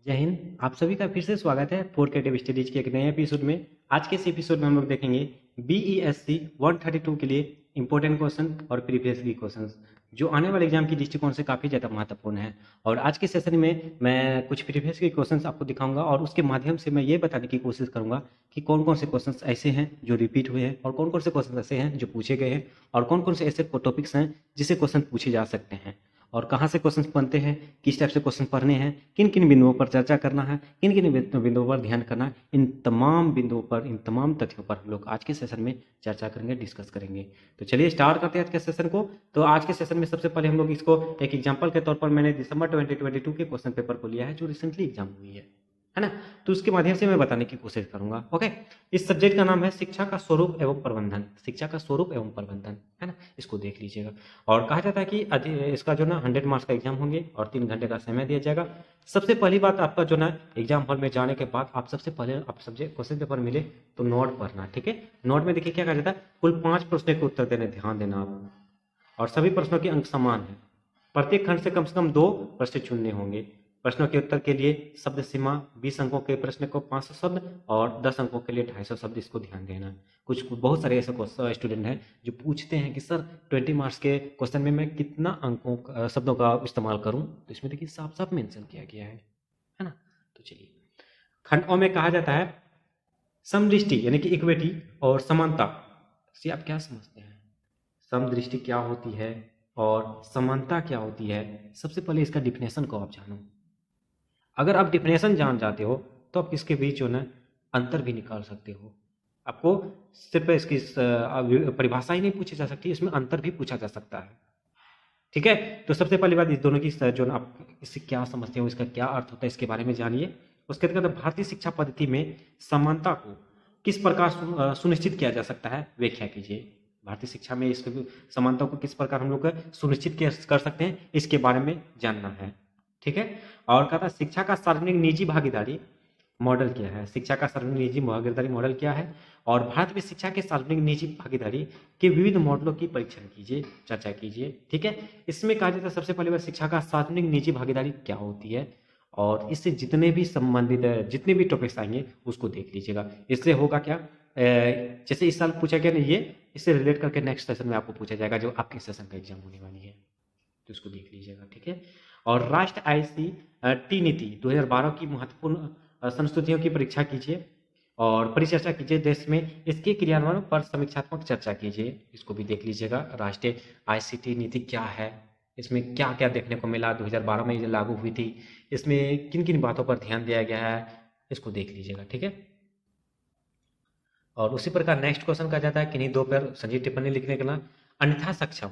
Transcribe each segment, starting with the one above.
जय हिंद। आप सभी का फिर से स्वागत है 4K स्टडीज के एक नए एपिसोड में। आज के इस एपिसोड में हम लोग देखेंगे BESC 132 के लिए इंपॉर्टेंट क्वेश्चन और प्रीवियस की क्वेश्चंस जो आने वाले एग्जाम की दृष्टिकोण से काफ़ी ज़्यादा महत्वपूर्ण है। और आज के सेशन में मैं कुछ प्रीवियस के क्वेश्चंस आपको दिखाऊंगा और उसके माध्यम से मैं ये बताने की कोशिश करूंगा कि कौन कौन से क्वेश्चंस ऐसे हैं जो रिपीट हुए हैं और कौन कौन से क्वेश्चन ऐसे हैं जो पूछे गए हैं और कौन कौन से ऐसे टॉपिक्स हैं जिससे क्वेश्चन पूछे जा सकते हैं और कहाँ से क्वेश्चन बनते हैं, किस टाइप से क्वेश्चन पढ़ने हैं, किन किन बिंदुओं पर चर्चा करना है, किन किन बिंदुओं पर ध्यान करना है। इन तमाम बिंदुओं पर, इन तमाम तथ्यों पर हम लोग आज के सेशन में चर्चा करेंगे, डिस्कस करेंगे। तो चलिए स्टार्ट करते हैं आज के सेशन को। तो आज के सेशन में सबसे पहले हम लोग इसको एक एग्जाम्पल के तौर पर मैंने दिसंबर 2022 के क्वेश्चन पेपर को लिया है जो रिसेंटली एग्जाम हुई है ना। तो उसके माध्यम से मैं बताने की कोशिश करूंगा। ओके, इस सब्जेक्ट का नाम है शिक्षा का स्वरूप एवं प्रबंधन। शिक्षा का स्वरूप एवं प्रबंधन, है ना, इसको देख लीजिएगा। और कहा जाता है कि इसका जो ना 100 मार्क्स का एग्जाम होंगे और 3 घंटे का समय दिया जाएगा। सबसे पहली बात, आपका जो ना एग्जाम हॉल में जाने के बाद आप सबसे पहले आप सब्जेक्ट क्वेश्चन पेपर मिले तो नोट पढ़ना, ठीक है। नोट में देखिए क्या कहा जाता है, कुल 5 प्रश्नों के उत्तर देने, ध्यान देना आप। और सभी प्रश्नों के अंक समान है। प्रत्येक खंड से कम 2 प्रश्न चुनने होंगे। प्रश्नों के उत्तर के लिए शब्द सीमा 20 अंकों के प्रश्न को 500 शब्द और 10 अंकों के लिए 250 शब्द, इसको ध्यान देना। कुछ बहुत सारे ऐसे स्टूडेंट हैं जो पूछते हैं कि सर 20 मार्क्स के क्वेश्चन में मैं कितना अंकों शब्दों का इस्तेमाल करूं। तो इसमें देखिए साफ साफ मेंशन किया गया है ना। तो चलिए, खंड ओ में कहा जाता है समदृष्टि यानी कि इक्विटी और समानता से आप क्या समझते हैं। समदृष्टि क्या होती है और समानता क्या होती है, सबसे पहले इसका डिफिनेशन को आप जानो। अगर आप डिफिनेशन जान जाते हो तो आप इसके बीच जो ना अंतर भी निकाल सकते हो। आपको सिर्फ इसकी परिभाषा ही नहीं पूछी जा सकती, इसमें अंतर भी पूछा जा सकता है, ठीक है। तो सबसे पहली बात, इस दोनों की जो ना आप इससे क्या समझते हो, इसका क्या अर्थ होता है, इसके बारे में जानिए। उसके बाद भारतीय शिक्षा पद्धति में समानता को किस प्रकार सुनिश्चित किया जा सकता है, व्याख्या कीजिए। भारतीय शिक्षा में इस समानता को किस प्रकार हम लोग सुनिश्चित कर सकते हैं, इसके बारे में जानना है, ठीक है। और कहा था शिक्षा का सार्वजनिक निजी भागीदारी मॉडल क्या है। शिक्षा का सार्वजनिक निजी भागीदारी मॉडल क्या है और भारत में शिक्षा के सार्वजनिक निजी भागीदारी के विविध मॉडलों की परीक्षण कीजिए, चर्चा कीजिए, ठीक है। इसमें कहा जाता है सबसे पहले बार शिक्षा का सार्वजनिक निजी भागीदारी क्या होती है और इससे जितने भी संबंधित जितने भी टॉपिक्स आएंगे उसको देख लीजिएगा। इससे होगा क्या, जैसे इस साल पूछा गया ना, ये इससे रिलेट करके नेक्स्ट सेशन में आपको पूछा जाएगा जो आपके सेशन का एग्जाम होने वाली है, तो उसको देख लीजिएगा, ठीक है। और राष्ट्र ICT नीति 2012 की महत्वपूर्ण संस्तुतियों की परीक्षा कीजिए और परिचर्चा कीजिए। देश में इसके क्रियान्वयन पर समीक्षात्मक चर्चा कीजिए, इसको भी देख लीजिएगा। राष्ट्रीय ICT नीति क्या है, इसमें क्या क्या देखने को मिला, 2012 में ये लागू हुई थी, इसमें किन किन बातों पर ध्यान दिया गया है, इसको देख लीजिएगा, ठीक है। और उसी प्रकार नेक्स्ट क्वेश्चन कहा जाता है किन्हीं 2 पर संजीव टिप्पणी लिखने के लिए अन्यथा सक्षम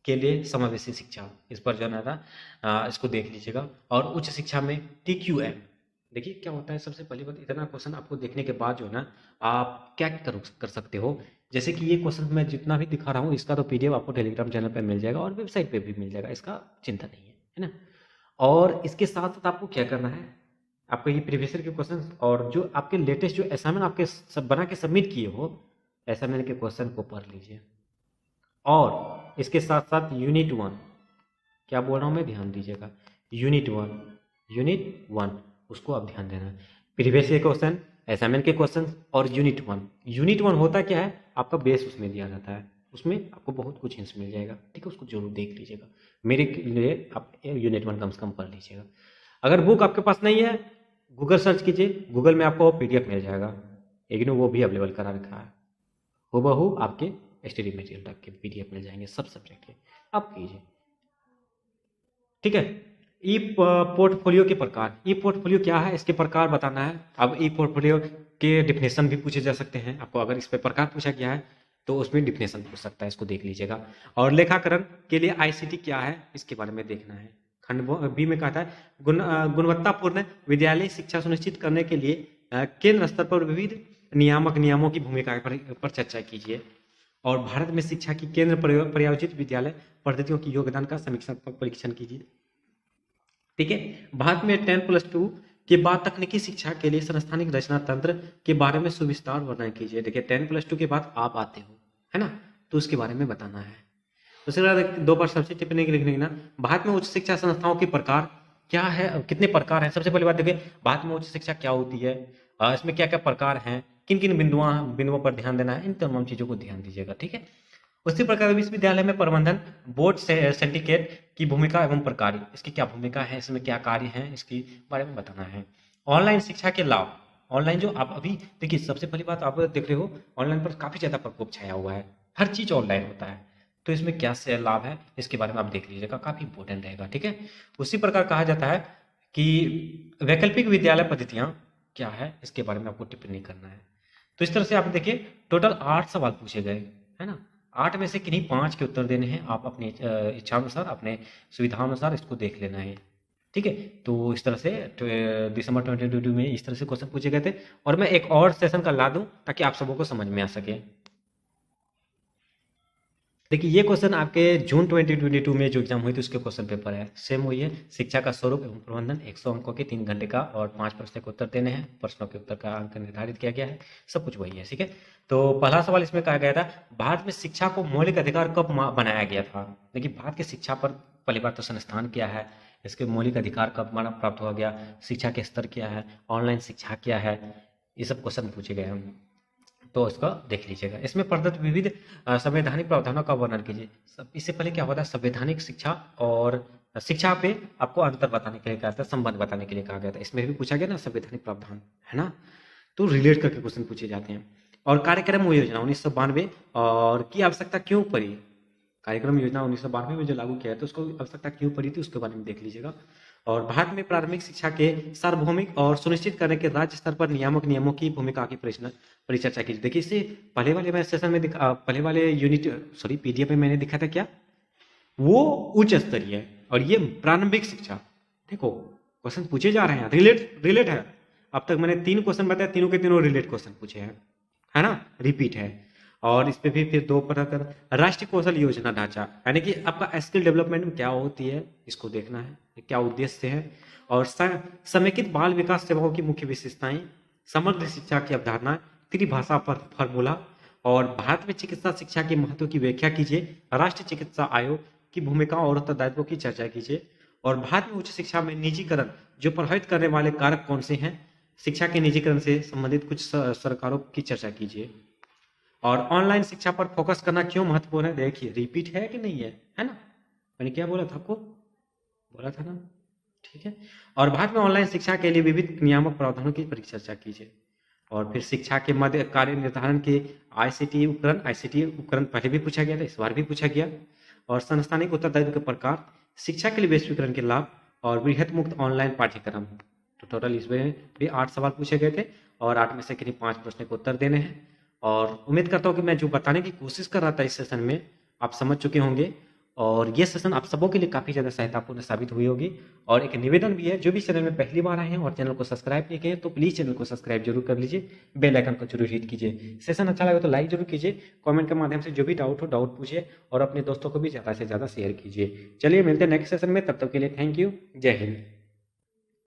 के लिए समावेशी शिक्षा, इस पर जो है ना इसको देख लीजिएगा। और उच्च शिक्षा में TQM, देखिए क्या होता है। सबसे पहली बात, इतना क्वेश्चन आपको देखने के बाद जो है ना आप क्या कर सकते हो, जैसे कि ये क्वेश्चन मैं जितना भी दिखा रहा हूँ इसका तो PDF आपको टेलीग्राम चैनल पर मिल जाएगा और वेबसाइट पर भी मिल जाएगा, इसका चिंता नहीं है ना। और इसके साथ साथ आपको क्या करना है, आपको ये प्रीवियस ईयर के क्वेश्चन और जो आपके लेटेस्ट जो असाइनमेंट आपके सब बना के सबमिट किए हो, असाइनमेंट के क्वेश्चन को पढ़ लीजिए। और इसके साथ साथ यूनिट 1, क्या बोल रहा हूँ मैं, ध्यान दीजिएगा। यूनिट 1 उसको आप ध्यान देना। प्रीवियस ईयर क्वेश्चन, असाइनमेंट के क्वेश्चन और यूनिट 1 होता क्या है, आपका बेस उसमें दिया जाता है, उसमें आपको बहुत कुछ हिंट्स मिल जाएगा, ठीक है। उसको जरूर देख लीजिएगा, मेरे लिए आप यूनिट 1 कम से कम पढ़ लीजिएगा। अगर बुक आपके पास नहीं है, गूगल सर्च कीजिए, गूगल में आपको PDF मिल जाएगा, लेकिन वो भी अवेलेबल करा रखा है। हूबहू आपके स्टडी मटेरियल तक के PDF मिल जाएंगे सब सब्जेक्ट के, आप कीजिए, ठीक है। ई पोर्टफोलियो के प्रकार, ई पोर्टफोलियो क्या है, इसके प्रकार बताना है। अब ई पोर्टफोलियो के डिफिनेशन भी पूछे जा सकते हैं आपको, अगर इस पे प्रकार पूछा गया है तो उसमें डिफिनेशन पूछ सकता है, इसको देख लीजिएगा। और लेखाकरण के लिए ICT क्या है, इसके बारे में देखना है। खंड B में कहता है गुणवत्तापूर्ण विद्यालय शिक्षा सुनिश्चित करने के लिए केंद्र स्तर पर विविध नियमों की भूमिका पर चर्चा कीजिए। और भारत में शिक्षा की केंद्र प्रायोजित विद्यालय पद्धतियों की योगदान का समीक्षात्मक परीक्षण कीजिए, ठीक है। भारत में 10+2 के बाद तकनीकी शिक्षा के लिए संस्थानिक रचना तंत्र के बारे में सुविस्तार वर्णन कीजिए। देखिए 10+2 के बाद आप आते हो, है ना, तो उसके बारे में बताना है। उसके बाद 2 बार सबसे टिप्पणी लिखने ना, भारत में उच्च शिक्षा संस्थाओं के प्रकार क्या है, कितने प्रकार हैं। सबसे पहली बात देखिए, भारत में उच्च शिक्षा क्या होती है, इसमें क्या क्या प्रकार हैं, किन किन बिंदुओं पर ध्यान देना है, इन तमाम चीज़ों को ध्यान दीजिएगा, ठीक है। उसी प्रकार विश्वविद्यालय में प्रबंधन बोर्ड से सिंडिकेट की भूमिका एवं प्रकार, इसकी क्या भूमिका है, इसमें क्या कार्य हैं, इसके बारे में बताना है। ऑनलाइन शिक्षा के लाभ, ऑनलाइन जो आप अभी देखिए, सबसे पहली बात आप देख रहे हो, ऑनलाइन पर काफ़ी ज़्यादा प्रकोप छाया हुआ है, हर चीज़ ऑनलाइन होता है, तो इसमें क्या से लाभ है, इसके बारे में आप देख लीजिएगा, काफ़ी इंपॉर्टेंट रहेगा, ठीक है। उसी प्रकार कहा जाता है कि वैकल्पिक विद्यालय पद्धतियाँ क्या है, इसके बारे में आपको टिप्पणी करना है। तो इस तरह से आप देखिए, टोटल 8 सवाल पूछे गए, है ना। 8 में से किन्हीं 5 के उत्तर देने हैं, आप अपनी इच्छानुसार, अपने सुविधानुसार इसको देख लेना है, ठीक है। तो इस तरह से दिसंबर 2022 में इस तरह से क्वेश्चन पूछे गए थे, और मैं एक और सेशन का ला दूं ताकि आप सबों को समझ में आ सके। देखिए, ये क्वेश्चन आपके जून 2022 में जो एग्जाम हुई थी उसके क्वेश्चन पेपर है, सेम वही है। शिक्षा का स्वरूप एवं प्रबंधन, 100 अंकों के 3 घंटे का और 5 प्रश्न के उत्तर देने हैं, प्रश्नों के उत्तर का अंक निर्धारित किया गया है, सब कुछ वही है, ठीक है। तो पहला सवाल इसमें कहा गया था, भारत में शिक्षा को मौलिक अधिकार कब बनाया गया था। देखिए, भारत की शिक्षा पर पहली बार तो संस्थान क्या है, इसके मौलिक अधिकार कब प्राप्त हो गया, शिक्षा के स्तर क्या है, ऑनलाइन शिक्षा क्या है, ये सब क्वेश्चन पूछे गए हैं, तो इसका देख लीजिएगा। इसमें प्रदत्त विविध संवैधानिक प्रावधानों का वर्णन कीजिए। इससे पहले क्या होता है, संवैधानिक शिक्षा और शिक्षा पे आपको अंतर बताने के लिए कहा था, संबंध बताने के लिए कहा गया था। इसमें भी पूछा गया ना संवैधानिक प्रावधान, है ना, तो रिलेट करके क्वेश्चन पूछे जाते हैं। और कार्यक्रम योजना 1992 और की आवश्यकता क्यों पड़ी, कार्यक्रम योजना 1992 में जो लागू किया है तो उसको आवश्यकता क्यों पड़ी थी, उसके बारे में देख लीजिएगा। और भारत में प्रारंभिक शिक्षा के सार्वभौमिक और सुनिश्चित करने के राज्य स्तर पर नियामक नियमों की भूमिका की परिचर्चा की। देखिए, इससे पहले वाले सेशन में पहले वाले पीडीएफ में मैंने दिखा था क्या, वो उच्च स्तरीय है और ये प्रारंभिक शिक्षा। देखो, क्वेश्चन पूछे जा रहे हैं, रिलेट है। अब तक मैंने 3 क्वेश्चन बताया, तीनों के तीनों रिलेट क्वेश्चन पूछे हैं, है ना, रिपीट है। और इस पे भी फिर 2 प्रकार, राष्ट्रीय कौशल योजना ढांचा, यानी कि आपका स्किल डेवलपमेंट में क्या होती है, इसको देखना है, क्या उद्देश्य है। और समेकित बाल विकास सेवाओं की मुख्य विशेषताएं, समग्र शिक्षा की अवधारणा, त्रिभाषा पर फॉर्मूला, और भारत में चिकित्सा शिक्षा के महत्व की व्याख्या कीजिए, राष्ट्रीय चिकित्सा आयोग की भूमिका और उत्तरदायित्व की चर्चा कीजिए, और भारत में उच्च शिक्षा में निजीकरण जो प्रभावित करने वाले कारक कौन से हैं, शिक्षा के निजीकरण से संबंधित कुछ सरकारों की चर्चा कीजिए। और ऑनलाइन शिक्षा पर फोकस करना क्यों महत्वपूर्ण है, देखिए रिपीट है कि नहीं है ना, मैंने क्या बोला था आपको, बोला था ना, ठीक है। और भारत में ऑनलाइन शिक्षा के लिए विविध नियामक प्रावधानों की परिचर्चा कीजिए। और फिर शिक्षा के मध्य कार्य निर्धारण के आईसीटी उपकरण पहले भी पूछा गया था, इस बार भी पूछा गया। और संस्थानिक उत्तरदायित्व के प्रकार, शिक्षा के लिए वैश्वीकरण के लाभ, और वृहत मुक्त ऑनलाइन पाठ्यक्रम। तो टोटल इसमें भी 8 सवाल पूछे गए थे और 8 में से किन्हीं 5 प्रश्न के उत्तर देने हैं। और उम्मीद करता हूँ कि मैं जो बताने की कोशिश कर रहा था इस सेशन में आप समझ चुके होंगे, और ये सेशन आप सबों के लिए काफ़ी ज़्यादा सहायतापूर्ण साबित हुई होगी। और एक निवेदन भी है, जो भी चैनल में पहली बार आए हैं और चैनल को सब्सक्राइब नहीं किए हैं तो प्लीज़ चैनल को सब्सक्राइब जरूर कर लीजिए, बेल आइकन को जरूर हिट कीजिए। सेशन अच्छा लगे तो लाइक जरूर कीजिए, कमेंट के माध्यम से जो भी डाउट हो डाउट पूछिए, और अपने दोस्तों को भी ज़्यादा से ज़्यादा शेयर कीजिए। चलिए मिलते हैं नेक्स्ट सेशन में, तब तक के लिए थैंक यू, जय हिंद।